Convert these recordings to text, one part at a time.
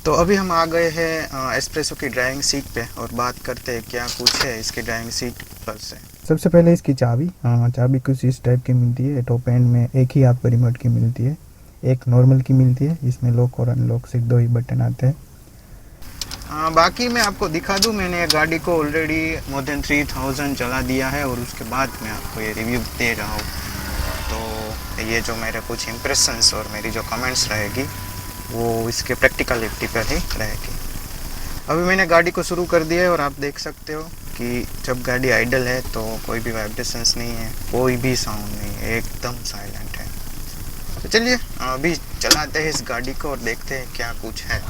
तो अभी हम आ गए हैं एस्प्रेसो की ड्राइविंग सीट पे और बात करते हैं क्या कुछ है इसकी ड्राइविंग सीट पर से। सबसे पहले इसकी चाबी चाबी कुछ इस टाइप की मिलती है। टॉप एंड में एक ही आपको रिमोट की मिलती है, एक नॉर्मल की मिलती है। इसमें लॉक और अनलॉक सिर्फ दो ही बटन आते हैं। बाकी मैं आपको दिखा दूं, मैंने गाड़ी को ऑलरेडी मोर देन 3000 चला दिया है और उसके बाद मैं आपको ये रिव्यू दे रहा हूँ। तो ये जो मेरे कुछ इम्प्रेशंस और मेरी जो कमेंट्स रहेगी वो इसके प्रैक्टिकलिटी पर ही रहेगी। अभी मैंने गाड़ी को शुरू कर दिया है और आप देख सकते हो कि जब गाड़ी आइडल है तो कोई भी वाइब्रेशंस नहीं है, कोई भी साउंड नहीं है, एकदम साइलेंट है। तो चलिए अभी चलाते हैं इस गाड़ी को और देखते हैं क्या कुछ है।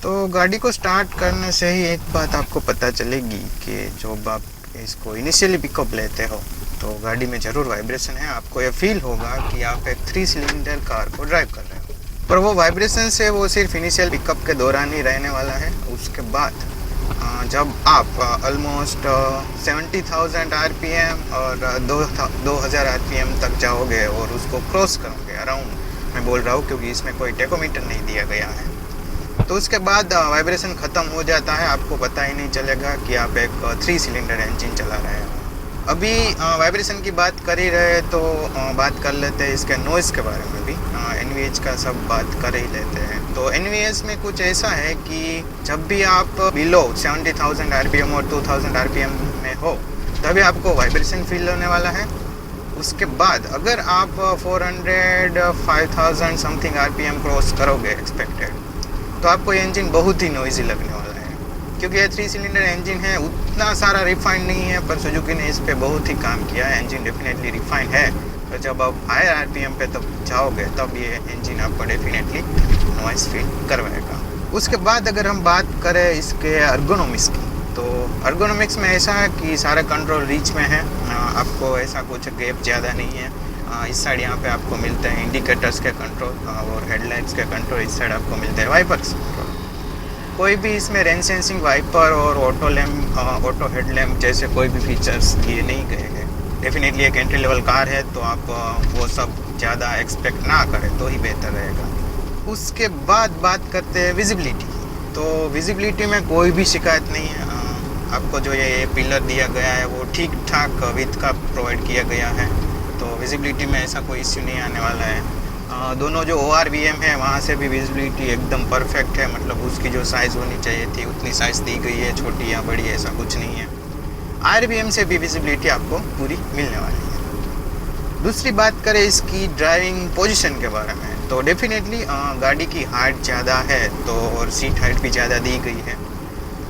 तो गाड़ी को स्टार्ट करने से ही एक बात आपको पता चलेगी कि जब आप इसको इनिशियली पिकअप लेते हो तो गाड़ी में ज़रूर वाइब्रेशन है। आपको ये फील होगा कि आप एक 3 सिलेंडर कार को ड्राइव कर रहे हो, पर वो वाइब्रेशन से वो सिर्फ इनिशियल पिकअप के दौरान ही रहने वाला है। उसके बाद जब आप ऑलमोस्ट 70,000 आरपीएम और 2000 आरपीएम तक जाओगे और उसको क्रॉस करोगे अराउंड, मैं बोल रहा हूँ क्योंकि इसमें कोई टेकोमीटर नहीं दिया गया है, तो उसके बाद वाइब्रेशन ख़त्म हो जाता है। आपको पता ही नहीं चलेगा कि आप एक 3 सिलेंडर इंजन चला रहे हो। अभी वाइब्रेशन की बात कर ही रहे तो बात कर लेते हैं इसके नॉइज़ के बारे में भी। एनवीएच का सब बात कर ही लेते हैं। तो एनवीएच में कुछ ऐसा है कि जब भी आप बिलो 70,000 आरपीएम और 2000 आरपीएम में हो तभी आपको वाइब्रेशन फील होने वाला है। उसके बाद अगर आप 400 5000 समथिंग आरपीएम क्रॉस करोगे एक्सपेक्टेड, तो आपको ये इंजन बहुत ही नॉइजी लगने वाला है। क्योंकि ये 3 सिलेंडर इंजन है, उतना सारा रिफाइंड नहीं है, पर सुजुकी ने इस पे बहुत ही काम किया है। इंजन डेफिनेटली रिफाइंड है, तो जब आप हायर आरपीएम पे तब जाओगे तब ये इंजन आपको डेफिनेटली नॉइस फील करवाएगा। उसके बाद अगर हम बात करें इसके अर्गोनॉमिक्स की, तो अर्गोनॉमिक्स में ऐसा है कि सारा कंट्रोल रीच में है। आपको ऐसा कुछ गैप ज़्यादा नहीं है। इस साइड यहाँ पे आपको मिलते हैं इंडिकेटर्स के कंट्रोल और हेडलाइट्स के कंट्रोल। इस साइड आपको मिलते हैं वाइपर्स कंट्रोल। कोई भी इसमें रेन सेंसिंग वाइपर और ऑटो लैम्प, ऑटो हेडलैम्प जैसे कोई भी फीचर्स दिए नहीं गए हैं। डेफिनेटली एक एंट्री लेवल कार है, तो आप वो सब ज़्यादा एक्सपेक्ट ना करें तो ही बेहतर रहेगा। उसके बाद बात करते हैं विजिबिलिटी। तो विजिबिलिटी में कोई भी शिकायत नहीं है। आपको जो ये पिलर दिया गया है वो ठीक ठाक विड्थ का प्रोवाइड किया गया है, तो विजिबिलिटी में ऐसा कोई इश्यू नहीं आने वाला है। दोनों जो ORVM है वहाँ से भी विजिबिलिटी एकदम परफेक्ट है। मतलब उसकी जो साइज़ होनी चाहिए थी उतनी साइज़ दी गई है, छोटी या बड़ी ऐसा कुछ नहीं है। IRBM से भी विजिबिलिटी आपको पूरी मिलने वाली है। दूसरी बात करें इसकी ड्राइविंग पोजीशन के बारे में, तो डेफिनेटली गाड़ी की हाइट ज़्यादा है तो और सीट हाइट भी ज़्यादा दी गई है,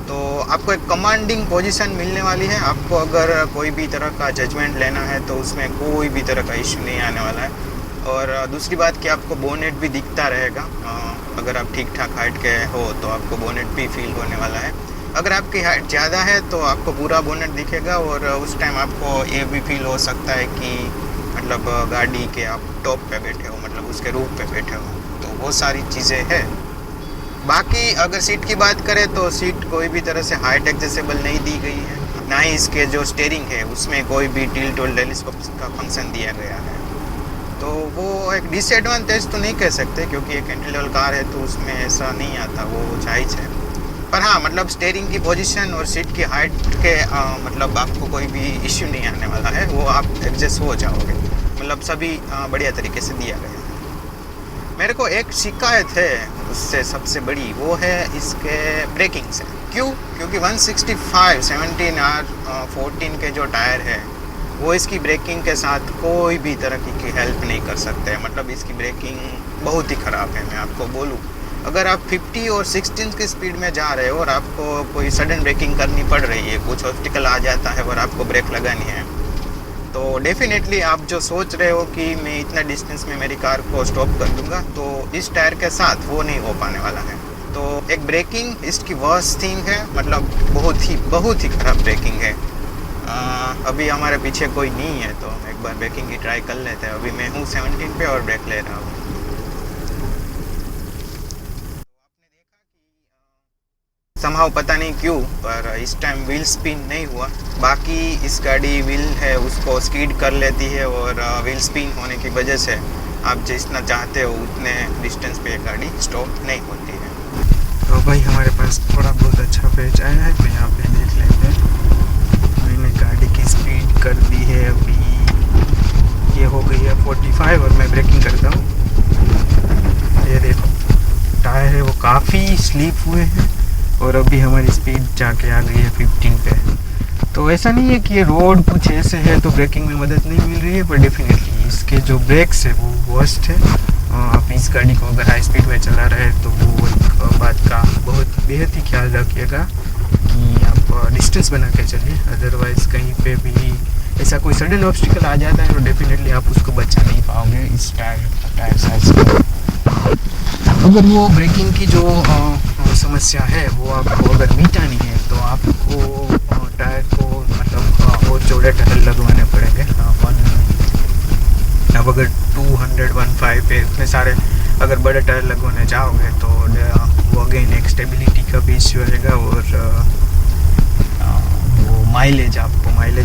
तो आपको एक कमांडिंग पोजीशन मिलने वाली है। आपको अगर कोई भी तरह का जजमेंट लेना है तो उसमें कोई भी तरह का इश्यू नहीं आने वाला है। और दूसरी बात कि आपको बोनेट भी दिखता रहेगा। अगर आप ठीक ठाक हाइट के हो तो आपको बोनेट भी फील होने वाला है। अगर आपकी हाइट ज़्यादा है तो आपको पूरा बोनेट दिखेगा और उस टाइम आपको ये भी फील हो सकता है कि मतलब गाड़ी के आप टॉप पे बैठे हो, मतलब उसके रूफ पे बैठे हो। तो वो सारी चीज़ें हैं। बाकी अगर सीट की बात करें तो सीट कोई भी तरह से हाइट एडजस्टेबल नहीं दी गई है, ना ही इसके जो स्टीयरिंग है उसमें कोई भी टिल्ट और टेलीस्कोप का फंक्शन दिया गया है। तो वो एक डिसएडवांटेज तो नहीं कह सकते क्योंकि एक एंट्री लेवल कार है तो उसमें ऐसा नहीं आता, वो जायज़ है। पर हाँ, मतलब स्टीयरिंग की पोजीशन और सीट की हाइट के मतलब आपको कोई भी इश्यू नहीं आने वाला है, वो आप एडजस्ट हो जाओगे। मतलब सभी बढ़िया तरीके से दिया गया है। मेरे को एक शिकायत है उससे सबसे बड़ी, वो है इसके ब्रेकिंग से। क्यों? क्योंकि 165 17R14 के जो टायर है वो इसकी ब्रेकिंग के साथ कोई भी तरह की हेल्प नहीं कर सकते। मतलब इसकी ब्रेकिंग बहुत ही ख़राब है। मैं आपको बोलूँ, अगर आप 50 और 60 की स्पीड में जा रहे हो और आपको कोई सडन ब्रेकिंग करनी पड़ रही है, कुछ ऑब्स्टिकल आ जाता है और आपको ब्रेक लगानी है, तो डेफिनेटली आप जो सोच रहे हो कि मैं इतना डिस्टेंस में मेरी कार को स्टॉप कर दूंगा, तो इस टायर के साथ वो नहीं हो पाने वाला है। तो एक ब्रेकिंग इसकी वर्स्ट थिंग है, मतलब बहुत ही ख़राब ब्रेकिंग है। अभी हमारे पीछे कोई नहीं है तो एक बार ब्रेकिंग की ट्राई कर लेते हैं। अभी मैं हूँ 17 पे और ब्रेक ले रहा हूँ। समहाउ पता नहीं क्यों पर इस टाइम व्हील स्पिन नहीं हुआ। बाकी इस गाड़ी व्हील है उसको स्कीड कर लेती है और व्हील स्पिन होने की वजह से आप जितना चाहते हो उतने डिस्टेंस पे गाड़ी स्टॉप नहीं होती है। तो भाई हमारे पास थोड़ा बहुत अच्छा पेज आया है, तो यहाँ पे देख लेते हैं। मैंने गाड़ी की स्पीड कर दी है, अभी ये हो गई है 45 और मैं ब्रेकिंग करता हूँ। ये देखो टायर है वो काफ़ी स्लीप हुए हैं और अभी हमारी स्पीड जाके आ गई है 15 पे। तो ऐसा नहीं है कि ये रोड कुछ ऐसे है तो ब्रेकिंग में मदद नहीं मिल रही है, पर डेफिनेटली इसके जो ब्रेक्स है वो वर्स्ट है। आप इस गाड़ी को अगर हाई स्पीड में चला रहे हैं तो वो एक बात का बहुत बेहद ही ख्याल रखिएगा कि आप डिस्टेंस बना के चलिए, अदरवाइज़ कहीं पे भी ऐसा कोई सडन ऑब्स्टिकल आ जाता है तो डेफिनेटली आप उसको बचा नहीं पाओगे इस टायर साइज से। अगर वो ब्रेकिंग की जो समस्या है वो आपको अगर मिटानी है तो आपको टायर को मतलब और चौड़े टायर लगवाने पड़ेंगे। अब अगर 215 पे इतने सारे अगर बड़े टायर लगवाने जाओगे तो वो अगेन एक स्टेबिलिटी का भी इश्यू रहेगा और वो माइलेज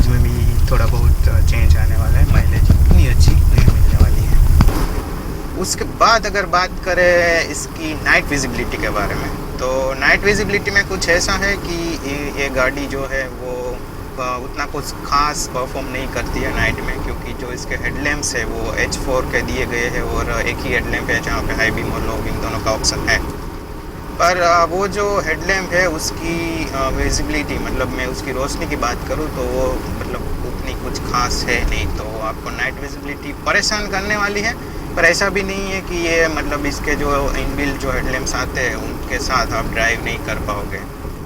में भी थोड़ा बहुत चेंज आने वाला है, माइलेज इतनी अच्छी नहीं मिलने वाली है। उसके बाद अगर बात करें इसकी नाइट विजिबिलिटी के बारे में, तो नाइट विजिबिलिटी में कुछ ऐसा है कि ये गाड़ी जो है वो उतना कुछ खास परफॉर्म नहीं करती है नाइट में, क्योंकि जो इसके हेडलैम्प्स है वो H4 के दिए गए हैं और एक ही हेडलैम्प है जहाँ पे हाई बीम और लो बीम दोनों का ऑप्शन है। पर वो जो हेडलैम्प है उसकी विजिबिलिटी मतलब मैं उसकी रोशनी की बात करूँ तो वो मतलब उतनी कुछ खास है नहीं, तो आपको नाइट विजिबिलिटी परेशान करने वाली है। पर ऐसा भी नहीं है कि ये मतलब इसके जो इनबिल्ट जो हेडलैम्प्स आते हैं उनके साथ आप ड्राइव नहीं कर पाओगे।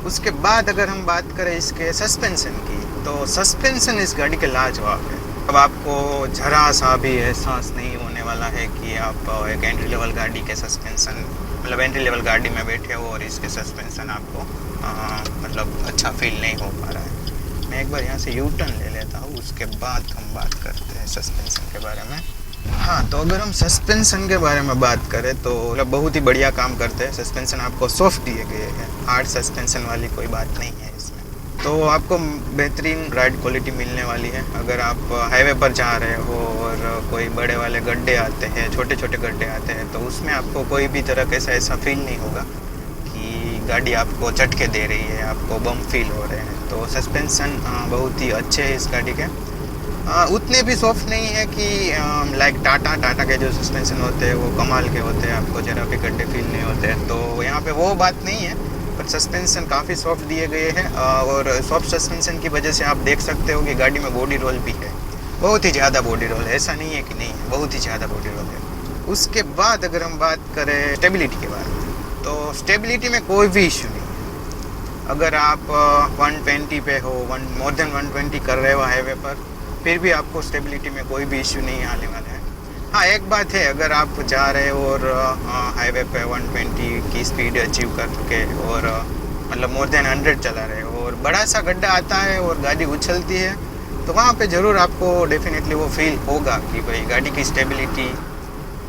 उसके बाद अगर हम बात करें इसके सस्पेंशन की, तो सस्पेंशन इस गाड़ी के लाजवाब है। अब आपको जरा सा भी एहसास नहीं होने वाला है कि आप एक एंट्री लेवल गाड़ी के सस्पेंशन मतलब एंट्री लेवल गाड़ी में बैठे हो और इसके सस्पेंशन आपको मतलब अच्छा फील नहीं हो पा रहा है। मैं एक बार यहाँ से यू टर्न ले लेता हूँ, उसके बाद हम बात करते हैं सस्पेंशन के बारे में। हाँ, तो अगर हम सस्पेंशन के बारे में बात करें तो मतलब बहुत ही बढ़िया काम करते हैं। सस्पेंशन आपको सॉफ्ट दिए गए हैं, हार्ड सस्पेंशन वाली कोई बात नहीं है इसमें। तो आपको बेहतरीन राइड क्वालिटी मिलने वाली है। अगर आप हाईवे पर जा रहे हो और कोई बड़े वाले गड्ढे आते हैं, छोटे छोटे गड्ढे आते हैं, तो उसमें आपको कोई भी तरह का ऐसा फील नहीं होगा कि गाड़ी आपको झटके दे रही है, आपको बम फील हो रहे हैं। तो सस्पेंशन बहुत ही अच्छे हैं इस गाड़ी के। उतने भी सॉफ्ट नहीं है कि लाइक टाटा के जो सस्पेंशन होते हैं वो कमाल के होते हैं, आपको जरा भी गड्ढे फील नहीं होते हैं। तो यहाँ पे वो बात नहीं है, पर सस्पेंशन काफ़ी सॉफ्ट दिए गए हैं और सॉफ्ट सस्पेंशन की वजह से आप देख सकते हो कि गाड़ी में बॉडी रोल भी है, बहुत ही ज़्यादा बॉडी रोल है। ऐसा नहीं है कि नहीं है, बहुत ही ज़्यादा बॉडी रोल है। उसके बाद अगर हम बात करें स्टेबिलिटी के बारे में, तो स्टेबिलिटी में कोई भी इशू नहीं है। अगर आप 120 पे हो, मोर देन 120 कर रहे हो हाईवे पर, फिर भी आपको स्टेबिलिटी में कोई भी इश्यू नहीं आने वाला है। हाँ, एक बात है, अगर आप जा रहे हो और हाईवे पे 120 की स्पीड अचीव करके और मतलब मोर देन 100 चला रहे हो और बड़ा सा गड्ढा आता है और गाड़ी उछलती है, तो वहाँ पे ज़रूर आपको डेफिनेटली वो फील होगा कि भाई गाड़ी की स्टेबिलिटी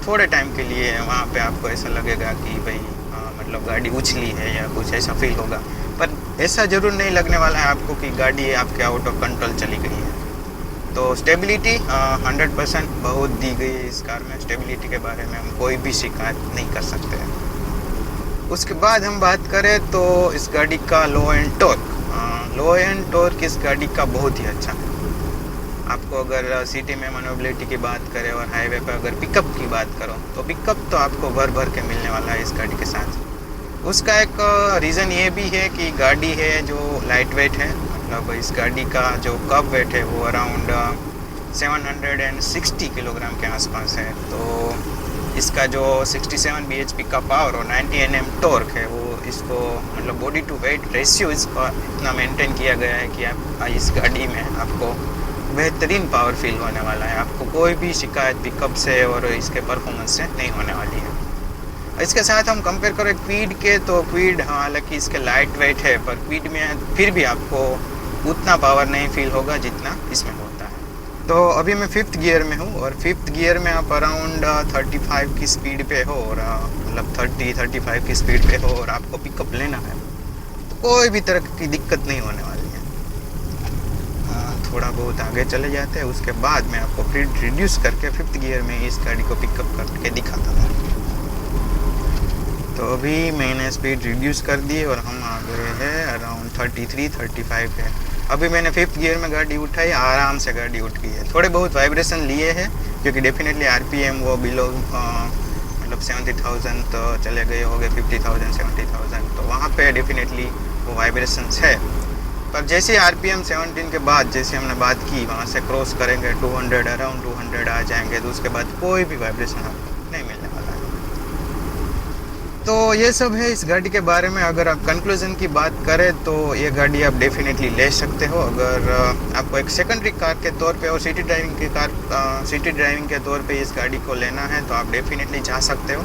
थोड़े टाइम के लिए वहाँ पे आपको ऐसा लगेगा कि भाई मतलब गाड़ी उछली है या कुछ ऐसा फील होगा। पर ऐसा ज़रूर नहीं लगने वाला है आपको कि गाड़ी आपके आउट ऑफ कंट्रोल चली गई है। तो स्टेबिलिटी 100% बहुत दी गई है इस कार में। स्टेबिलिटी के बारे में हम कोई भी शिकायत नहीं कर सकते हैं। उसके बाद हम बात करें तो इस गाड़ी का लो एंड टॉर्क इस गाड़ी का बहुत ही अच्छा है। आपको अगर सिटी में मैन्युअबिलिटी की बात करें और हाईवे पर अगर पिकअप की बात करो तो पिकअप तो आपको भर के मिलने वाला है इस गाड़ी के साथ। उसका एक रीज़न ये भी है कि गाड़ी है जो लाइट वेट है, मतलब इस गाड़ी का जो कब वेट है वो अराउंड 760 किलोग्राम के आसपास है। तो इसका जो 67 bhp का पावर और 90 Nm टॉर्क है वो इसको मतलब बॉडी टू वेट रेशियो इसका इतना मेंटेन किया गया है कि आप इस गाड़ी में आपको बेहतरीन पावर फील होने वाला है। आपको कोई भी शिकायत पिकअप से और इसके परफॉर्मेंस से नहीं होने वाली है। इसके साथ हम कंपेयर करें क्विड के, तो क्विड हालांकि इसके लाइट वेट है, पर क्विड में फिर भी आपको उतना पावर नहीं फील होगा जितना इसमें होता है। तो अभी मैं 5th गियर में हूँ और 5th गियर में आप अराउंड 35 की स्पीड पे हो और मतलब 30-35 की स्पीड पे हो और आपको पिकअप लेना है तो कोई भी तरह की दिक्कत नहीं होने वाली है। थोड़ा बहुत आगे चले जाते हैं, उसके बाद मैं आपको फिर रिड्यूस करके 5th गियर में इस गाड़ी को पिकअप करके दिखाता हूँ। तो अभी मैंने स्पीड रिड्यूस कर दी और हम आ गए हैं अराउंड 33-35 है। अभी मैंने 5th गियर में गाड़ी उठाई, आराम से गाड़ी उठ गई है। थोड़े बहुत वाइब्रेशन लिए हैं क्योंकि डेफिनेटली आरपीएम वो बिलो मतलब 70,000 तो चले गए हो गए, 50,000 70,000, तो वहाँ पे डेफिनेटली वो वाइब्रेशंस है। पर जैसे आरपीएम 17 के बाद जैसे हमने बात की वहाँ से क्रॉस करेंगे 200 अराउंड 200 आ जाएंगे, तो उसके बाद कोई भी वाइब्रेशन आपको नहीं मिलने वाला है। तो ये सब है इस गाड़ी के बारे में। अगर आप कंक्लूजन की बात करें तो ये गाड़ी आप डेफिनेटली ले सकते हो। अगर आपको एक सेकेंडरी कार के तौर पे और सिटी ड्राइविंग के तौर पे इस गाड़ी को लेना है तो आप डेफिनेटली जा सकते हो,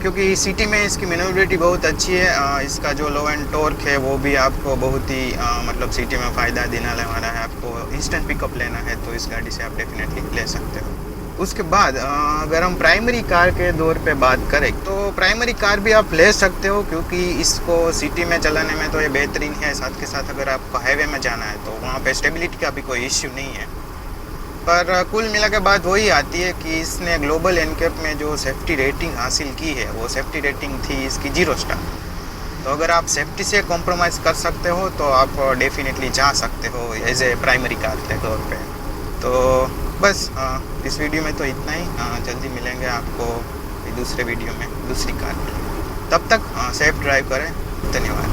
क्योंकि सिटी में इसकी मैन्योरेबिलिटी बहुत अच्छी है। इसका जो लो एंड टॉर्क है वो भी आपको बहुत ही मतलब सिटी में फ़ायदा देने वाला है। आपको इंस्टेंट पिकअप लेना है तो इस गाड़ी से आप डेफिनेटली ले सकते हो। उसके बाद अगर हम प्राइमरी कार के दौर पे बात करें तो प्राइमरी कार भी आप ले सकते हो, क्योंकि इसको सिटी में चलाने में तो ये बेहतरीन है। साथ के साथ अगर आपको हाईवे में जाना है तो वहाँ पे स्टेबिलिटी का भी कोई इश्यू नहीं है। पर कुल मिला के बात वही आती है कि इसने ग्लोबल एनकैप में जो सेफ्टी रेटिंग हासिल की है वो सेफ्टी रेटिंग थी इसकी 0 स्टार। तो अगर आप सेफ्टी से कॉम्प्रोमाइज़ कर सकते हो तो आप डेफिनेटली जा सकते हो एज ए प्राइमरी कार के तौर पे। तो बस इस वीडियो में तो इतना ही। जल्दी मिलेंगे आपको दूसरे वीडियो में दूसरी कार। तब तक सेफ ड्राइव करें। धन्यवाद।